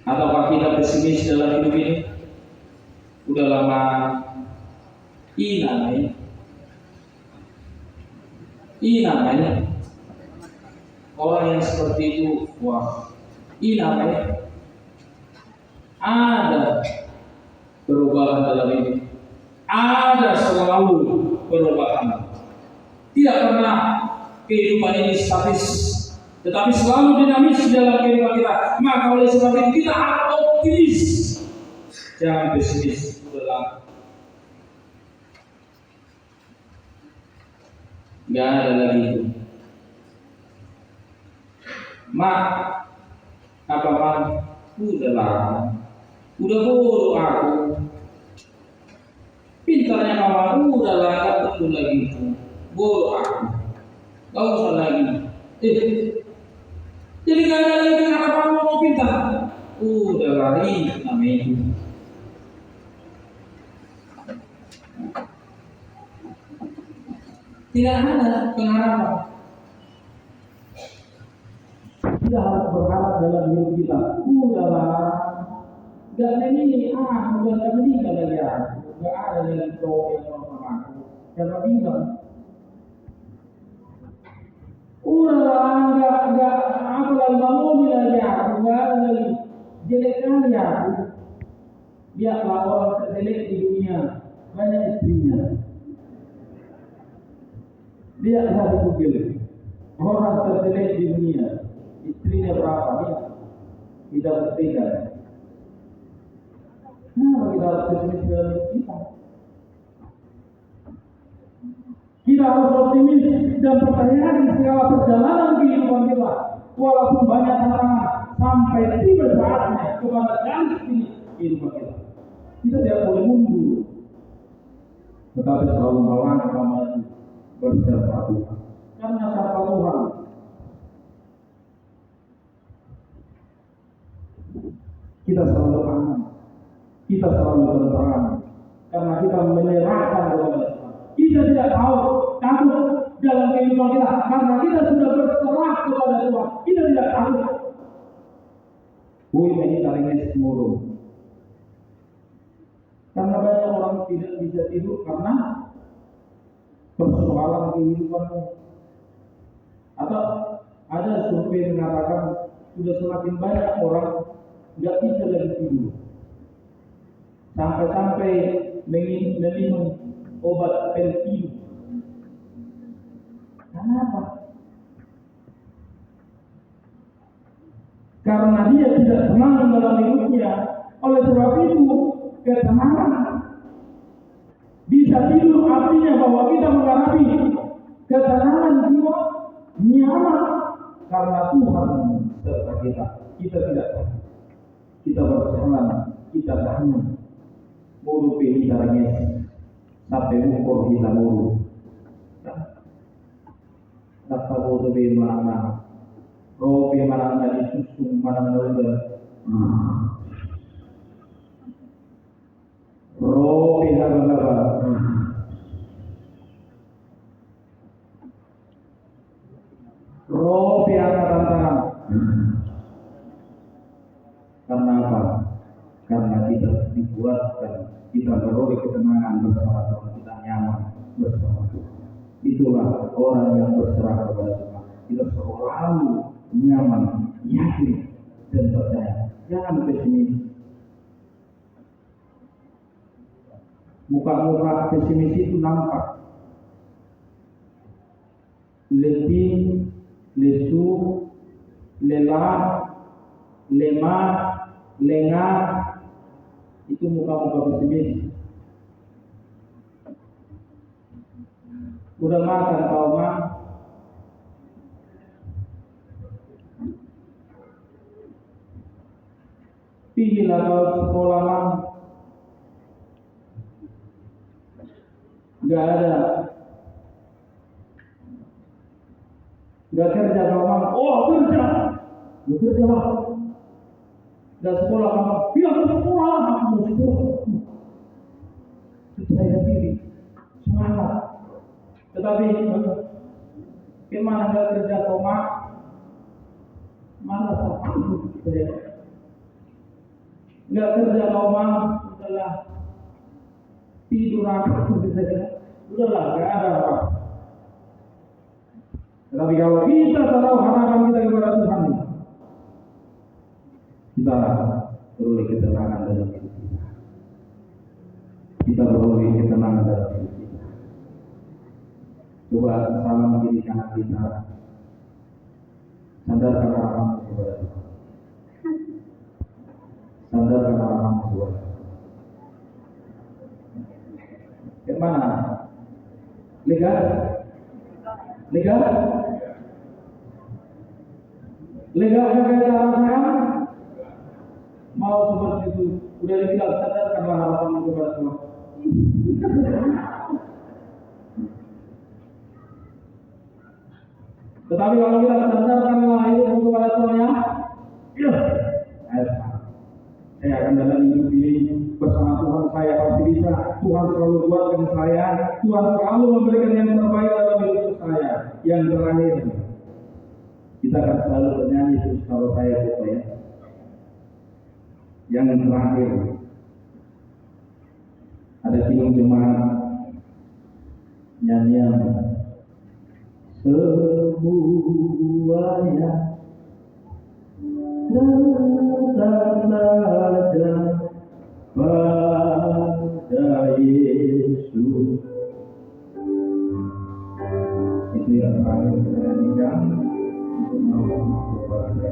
Ataukah kita pesimis dalam hidup ini? Udah lama namanya orang yang seperti itu. Wah, namanya ada perubahan dalam ini, ada selalu perubahan. Tidak pernah kehidupan ini statis, tetapi selalu dinamis dalam kehidupan kita. Maka oleh sebab itu kita harus optimis, jangan pesimis. Udahlah, nggak ada lagi itu. Udahlah, udah bodoh aku. Pintarnya mama, udahlah, nggak perlu lagi itu. Bodoh aku, nggak usah lagi. Jadi nggak ada lagi kenapa kamu mau pintar? Udah lari namanya itu. Tidak ada pengharapan. Kita harus berharap dalam hidup kita. Udahlah, nggak ini, udah nggak meninggal lagi aku. Nggak ada lagi cowok yang mau sama aku. Siapa bilang? Udahlah, nggak apa lagi mau lagi aku. Nggak ada lagi jelek kali aku. Biarlah orang terjelek di dunia banyak istrinya. Lihatlah di Google, orang terjelek di dunia, istrinya berapa? Tidak berbeda. Kenapa kita harus pesimis dalam kita? Kita harus optimis dan percaya di segala perjalanan kehidupan kita. Walaupun banyak tantangan, sampai tiba saatnya kepada garis finish kehidupan kita. Kita tidak boleh mundur, tetapi selalu melangkah maju bersama Tuhan. Karena kata Tuhan, kita selalu aman, kita selalu tenteram, karena kita menyerahkan kepada Tuhan. Kita tidak tahu takut dalam kehidupan kita, karena kita sudah berserah kepada Tuhan. Kita tidak takut. Ini taringnya semua. Karena banyak orang tidak bisa tidur karena persoalan kehidupanmu. Atau ada survei mengatakan sudah semakin banyak orang nggak bisa lagi tidur, sampai-sampai minum obat pil tidur. Kenapa? Karena dia tidak tenang dalam hidupnya. Oleh sebab itu, ketenangan bisa tidur artinya bahwa kita menghadapi ketenangan jiwa, nyaman karena Tuhan serta kita. Kita tidak tahu. Kita berjalan, kita tahan. Mulu pilih darahnya sampai ukur kita mulu. Kata bodoh bagaimana? Roh bagaimana disusung mana noda? Roh bagaimana? Roh bagaimana? Karena apa? Karena kita dibuatkan, kita beroleh ketenangan bersama Tuhan, kita nyaman bersama Tuhan. Itulah orang yang berserah kepada Tuhan. Kita selalu nyaman, yakin dan percaya. Jangan pesimis. Muka-muka pesimis itu nampak. Letih, lesu, lelah, lemah, lengah, itu muka-muka pesimis. Udah makan kau mah? Pilihlah kau sekolah mah? Gak ada. Gak kerja kau mah? Oh kerja. Lu kerja mah? Gak sekolah kamu? Iya aku sekolah. Aku mau sekolah. Percaya diri. Semangat. Tetapi gimana gak kerja koma? Malas aku. nggak kerja normal, udahlah tidur apa udahlah nggak ada apa. Tetapi kalau kita taruh harapan kita kepada Tuhan, kita beroleh ketenangan dalam hidup kita. Kita beroleh ketenangan dalam hidup kita. Coba sama menjadi anak kita, sandarkan harapanmu kepada Tuhan. Sandarkan harapanmu kepada Tuhan. Kemana? Lega? Lega? Lega yang kita rasakan? Mau seperti itu? Udah dibilang sandarkan harapanmu kepada Tuhan. Tetapi kalau kita sandarkanlah hidupmu kepada Tuhan ya, saya akan dalam hidup ini bersama Tuhan, saya pasti bisa. Tuhan selalu buatkan saya, Tuhan selalu memberikan yang terbaik dalam hidup saya. Yang terakhir, kita akan selalu bernyanyi terus kalau saya lupa ya. Yang terakhir, ada tiga jemaat nyanyian semuanya datang saja pada Yesus. Itu yang terakhir kita nyanyikan untuk menolong kepada